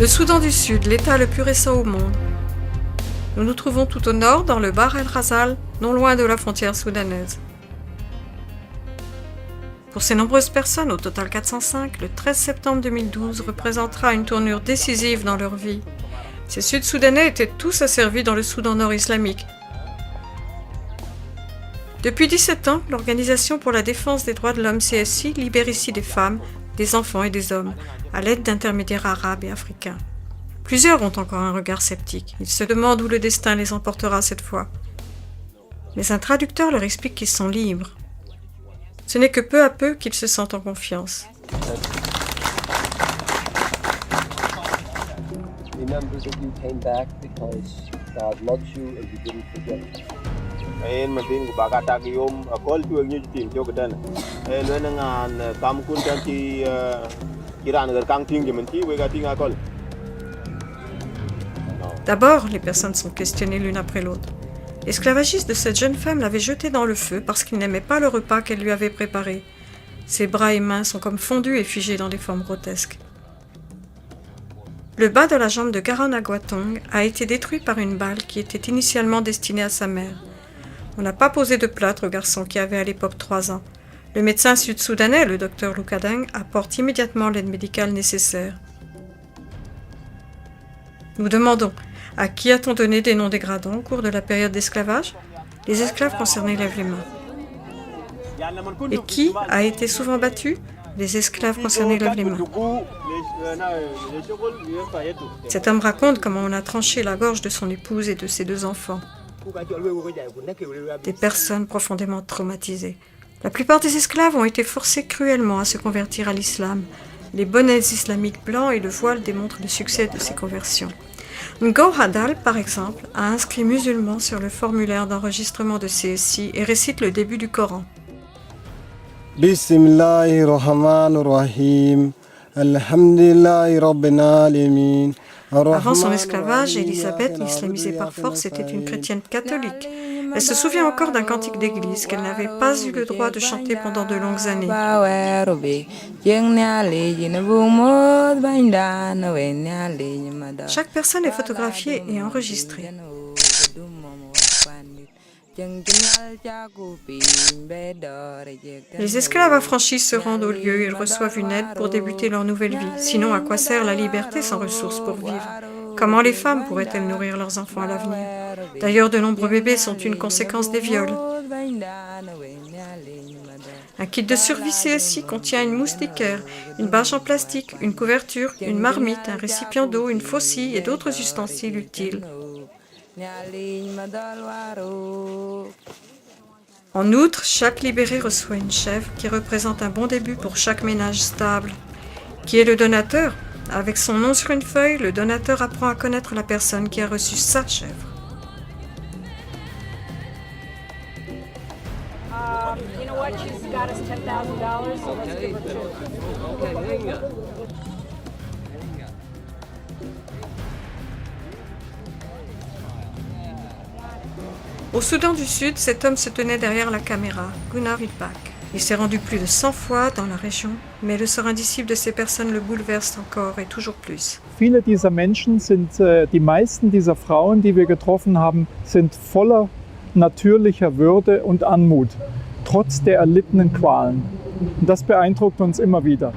Le Soudan du Sud, l'État le plus récent au monde. Nous nous trouvons tout au nord, dans le Bahr el Ghazal, non loin de la frontière soudanaise. Pour ces nombreuses personnes, au total 405, le 13 septembre 2012 représentera une tournure décisive dans leur vie. Ces Sud-Soudanais étaient tous asservis dans le Soudan nord islamique. Depuis 17 ans, l'Organisation pour la défense des droits de l'homme CSI libère ici des femmes, des enfants et des hommes, à l'aide d'intermédiaires arabes et africains. Plusieurs ont encore un regard sceptique. Ils se demandent où le destin les emportera cette fois. Mais un traducteur leur explique qu'ils sont libres. Ce n'est que peu à peu qu'ils se sentent en confiance. D'abord, les personnes sont questionnées l'une après l'autre. L'esclavagiste de cette jeune femme l'avait jetée dans le feu parce qu'il n'aimait pas le repas qu'elle lui avait préparé. Ses bras et mains sont comme fondus et figés dans des formes grotesques. Le bas de la jambe de Garon Agwatong a été détruit par une balle qui était initialement destinée à sa mère. On n'a pas posé de plâtre au garçon qui avait à l'époque 3 ans. Le médecin sud-soudanais, le docteur Lukadeng, apporte immédiatement l'aide médicale nécessaire. Nous demandons, à qui a-t-on donné des noms dégradants au cours de la période d'esclavage? Les esclaves concernés lèvent les mains. Et qui a été souvent battu? Les esclaves concernés lèvent les mains. Cet homme raconte comment on a tranché la gorge de son épouse et de ses 2 enfants. Des personnes profondément traumatisées. La plupart des esclaves ont été forcés cruellement à se convertir à l'islam. Les bonnets islamiques blancs et le voile démontrent le succès de ces conversions. Ngo Hadal, par exemple, a inscrit musulman sur le formulaire d'enregistrement de CSI et récite le début du Coran. Bismillahirrahmanirrahim. Alhamdulillahi rabbil alamin. Avant son esclavage, Élisabeth, islamisée par force, était une chrétienne catholique. Elle se souvient encore d'un cantique d'église qu'elle n'avait pas eu le droit de chanter pendant de longues années. Chaque personne est photographiée et enregistrée. Les esclaves affranchis se rendent au lieu et ils reçoivent une aide pour débuter leur nouvelle vie. Sinon, à quoi sert la liberté sans ressources pour vivre? Comment les femmes pourraient-elles nourrir leurs enfants à l'avenir? D'ailleurs, de nombreux bébés sont une conséquence des viols. Un kit de survie CSI contient une moustiquaire, une bâche en plastique, une couverture, une marmite, un récipient d'eau, une faucille et d'autres ustensiles utiles. En outre, chaque libéré reçoit une chèvre qui représente un bon début pour chaque ménage stable. Qui est le donateur? Avec son nom sur une feuille, le donateur apprend à connaître la personne qui a reçu sa chèvre. You know what? She's got us $10,000, so let's give her two. Au Soudan du Sud, cet homme se tenait derrière la caméra, Gunnar Wilbach. Il s'est rendu plus de 100 fois dans la région, mais le sort indicible de ces personnes le bouleverse encore et toujours plus. Viele dieser Menschen sind, die meisten dieser Frauen, die wir getroffen haben, sind voller natürlicher Würde und Anmut, trotz der erlittenen Qualen. Und das beeindruckt uns immer wieder.